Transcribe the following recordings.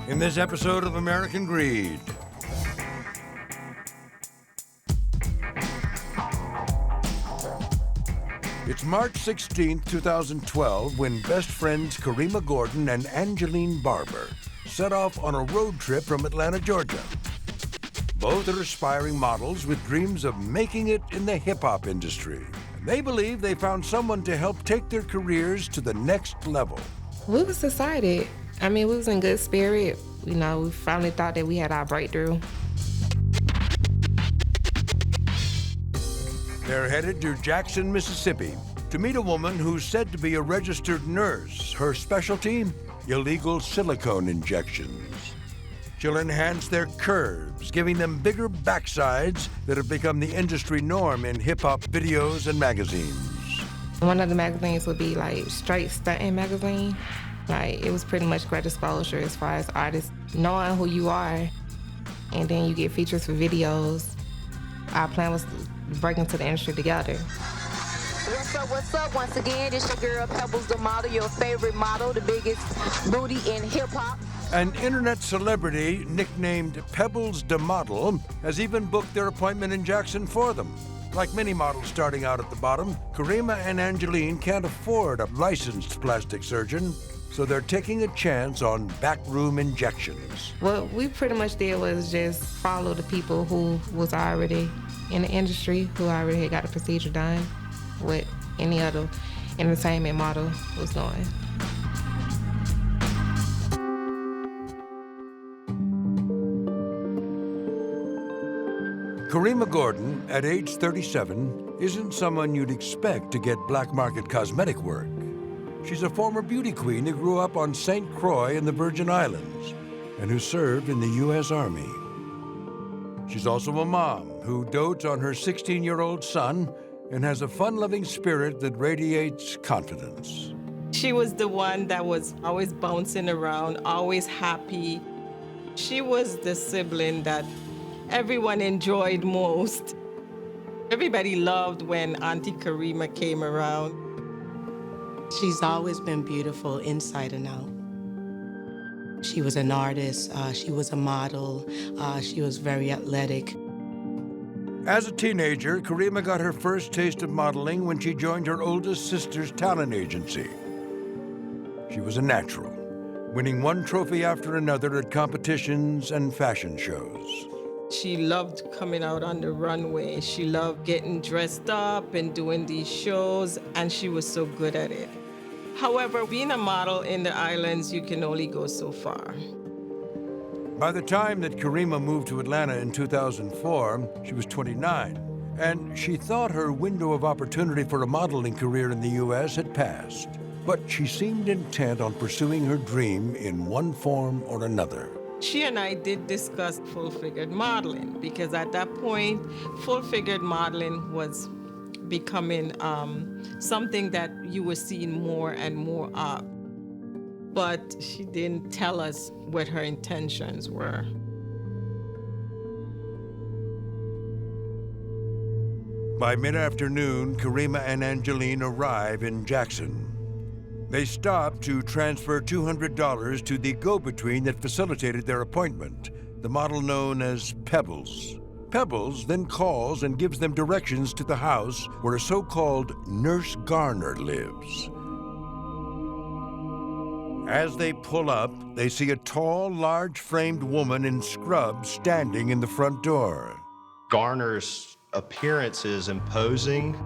in this episode of American Greed. It's March 16, 2012, when best friends Karima Gordon and Angeline Barber set off on a road trip from Atlanta, Georgia. Both are aspiring models with dreams of making it in the hip-hop industry. They believe they found someone to help take their careers to the next level. We was excited. I mean, we was in good spirit. You know, we finally thought that we had our breakthrough. They're headed to Jackson, Mississippi, to meet a woman who's said to be a registered nurse. Her specialty? Illegal silicone injections. She'll enhance their curves, giving them bigger backsides that have become the industry norm in hip-hop videos and magazines. One of the magazines would be like Straight Stuntin' magazine. Like, it was pretty much great exposure as far as artists knowing who you are, and then you get features for videos. Our plan was to break into the industry together. What's up, what's up? Once again, it's your girl, Pebbles the model, your favorite model, the biggest booty in hip-hop. An internet celebrity nicknamed Pebbles the Model has even booked their appointment in Jackson for them. Like many models starting out at the bottom, Karima and Angeline can't afford a licensed plastic surgeon, so they're taking a chance on backroom injections. What we pretty much did was just follow the people who was already in the industry, who already had got a procedure done, what any other entertainment model was doing. Karima Gordon, at age 37, isn't someone you'd expect to get black market cosmetic work. She's a former beauty queen who grew up on St. Croix in the Virgin Islands and who served in the U.S. Army. She's also a mom who dotes on her 16-year-old son and has a fun-loving spirit that radiates confidence. She was the one that was always bouncing around, always happy. She was the sibling that everyone enjoyed most. Everybody loved when Auntie Karima came around. She's always been beautiful inside and out. She was an artist, she was a model, she was very athletic. As a teenager, Karima got her first taste of modeling when she joined her oldest sister's talent agency. She was a natural, winning one trophy after another at competitions and fashion shows. She loved coming out on the runway. She loved getting dressed up and doing these shows, and she was so good at it. However, being a model in the islands, you can only go so far. By the time that Karima moved to Atlanta in 2004, she was 29, and she thought her window of opportunity for a modeling career in the U.S. had passed. But she seemed intent on pursuing her dream in one form or another. She and I did discuss full-figured modeling because at that point, full-figured modeling was becoming something that you were seeing more and more of. But she didn't tell us what her intentions were. By mid-afternoon, Karima and Angeline arrive in Jackson. They stop to transfer $200 to the go-between that facilitated their appointment, the model known as Pebbles. Pebbles then calls and gives them directions to the house where a so-called Nurse Garner lives. As they pull up, they see a tall, large-framed woman in scrubs standing in the front door. Garner's appearance is imposing.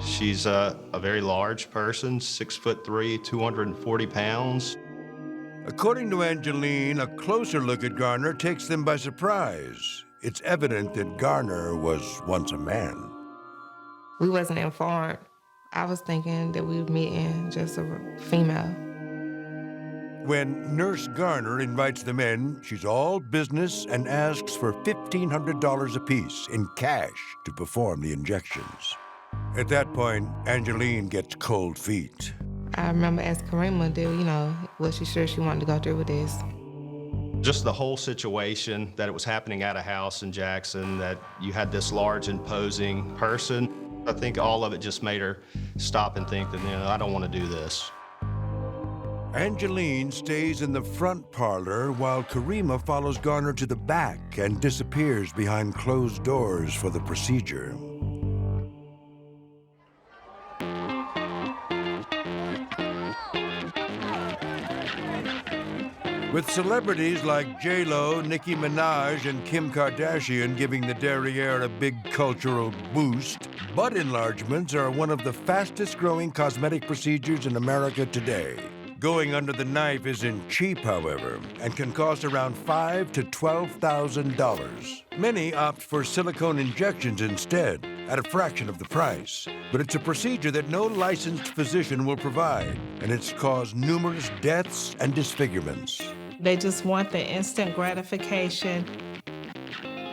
She's a very large person, 6'3", 240 pounds. According to Angeline, a closer look at Garner takes them by surprise. It's evident that Garner was once a man. We wasn't informed. I was thinking that we were meeting just a female. When Nurse Garner invites them in, she's all business and asks for $1,500 apiece in cash to perform the injections. At that point, Angeline gets cold feet. I remember asking Karima, was she sure she wanted to go through with this? Just the whole situation, that it was happening at a house in Jackson, that you had this large, imposing person. I think all of it just made her stop and think that, I don't want to do this. Angeline stays in the front parlor while Karima follows Garner to the back and disappears behind closed doors for the procedure. With celebrities like J-Lo, Nicki Minaj, and Kim Kardashian giving the derriere a big cultural boost, butt enlargements are one of the fastest-growing cosmetic procedures in America today. Going under the knife isn't cheap, however, and can cost around $5,000 to $12,000. Many opt for silicone injections instead, at a fraction of the price. But it's a procedure that no licensed physician will provide, and it's caused numerous deaths and disfigurements. They just want the instant gratification.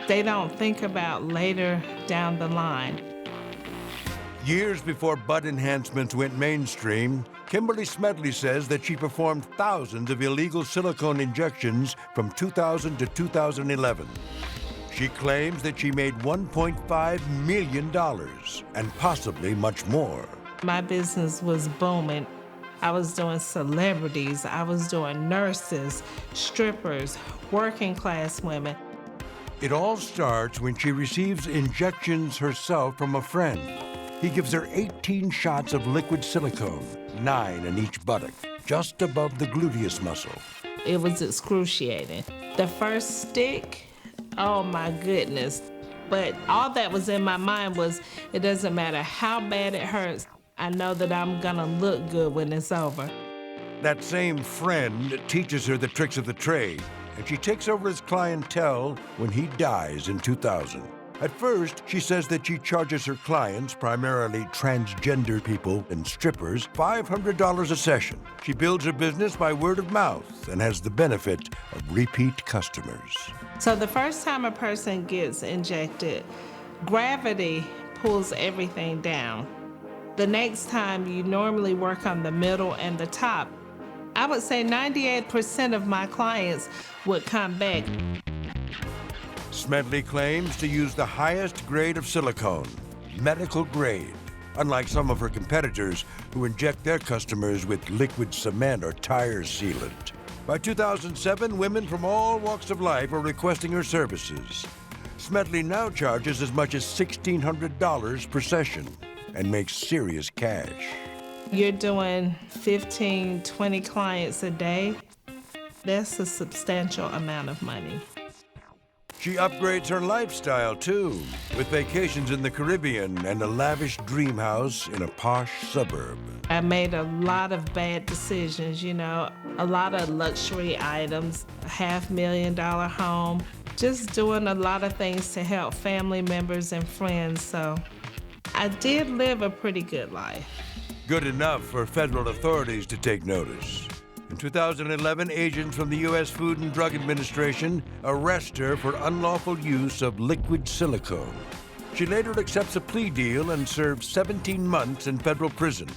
They don't think about later down the line. Years before butt enhancements went mainstream, Kimberly Smedley says that she performed thousands of illegal silicone injections from 2000 to 2011. She claims that she made $1.5 million and possibly much more. My business was booming. I was doing celebrities, I was doing nurses, strippers, working class women. It all starts when she receives injections herself from a friend. He gives her 18 shots of liquid silicone, 9 in each buttock, just above the gluteus muscle. It was excruciating. The first stick, oh my goodness. But all that was in my mind was, it doesn't matter how bad it hurts, I know that I'm gonna look good when it's over. That same friend teaches her the tricks of the trade, and she takes over his clientele when he dies in 2000. At first, she says that she charges her clients, primarily transgender people and strippers, $500 a session. She builds her business by word of mouth and has the benefit of repeat customers. So the first time a person gets injected, gravity pulls everything down. The next time you normally work on the middle and the top. I would say 98% of my clients would come back. Smedley claims to use the highest grade of silicone, medical grade, unlike some of her competitors who inject their customers with liquid cement or tire sealant. By 2007, women from all walks of life are requesting her services. Smedley now charges as much as $1,600 per session and makes serious cash. You're doing 15, 20 clients a day. That's a substantial amount of money. She upgrades her lifestyle, too, with vacations in the Caribbean and a lavish dream house in a posh suburb. I made a lot of bad decisions, you know, a lot of luxury items, a $500,000 home, just doing a lot of things to help family members and friends, so I did live a pretty good life. Good enough for federal authorities to take notice. In 2011, agents from the U.S. Food and Drug Administration arrest her for unlawful use of liquid silicone. She later accepts a plea deal and serves 17 months in federal prison.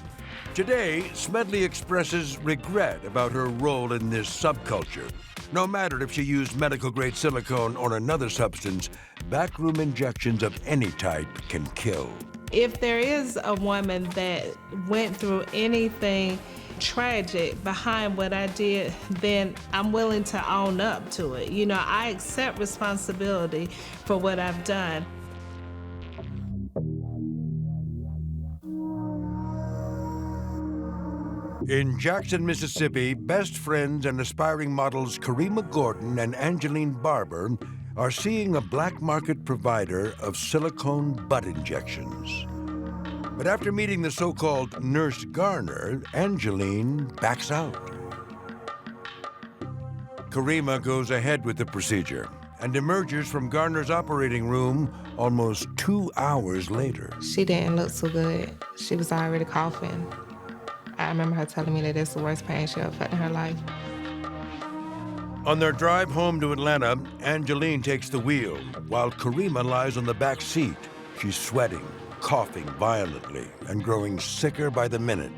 Today, Smedley expresses regret about her role in this subculture. No matter if she used medical-grade silicone or another substance, backroom injections of any type can kill. If there is a woman that went through anything tragic behind what I did, then I'm willing to own up to it. You know, I accept responsibility for what I've done. In Jackson, Mississippi, best friends and aspiring models Karima Gordon and Angeline Barber are seeing a black market provider of silicone butt injections. But after meeting the so-called Nurse Garner, Angeline backs out. Karima goes ahead with the procedure and emerges from Garner's operating room almost 2 hours later. She didn't look so good. She was already coughing. I remember her telling me that it's the worst pain she ever felt in her life. On their drive home to Atlanta, Angeline takes the wheel, while Karima lies on the back seat. She's sweating, coughing violently, and growing sicker by the minute.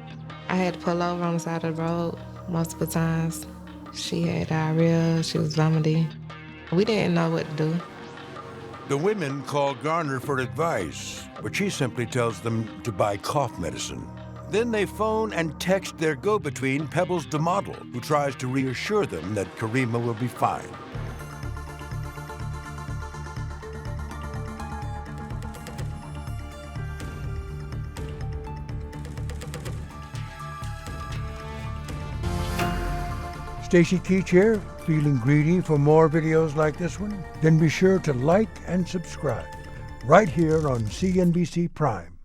I had to pull over on the side of the road multiple times. She had diarrhea, she was vomiting. We didn't know what to do. The women call Garner for advice, but she simply tells them to buy cough medicine. Then they phone and text their go-between, Pebbles the model, who tries to reassure them that Karima will be fine. Stacy Keach here, feeling greedy for more videos like this one? Then be sure to like and subscribe right here on CNBC Prime.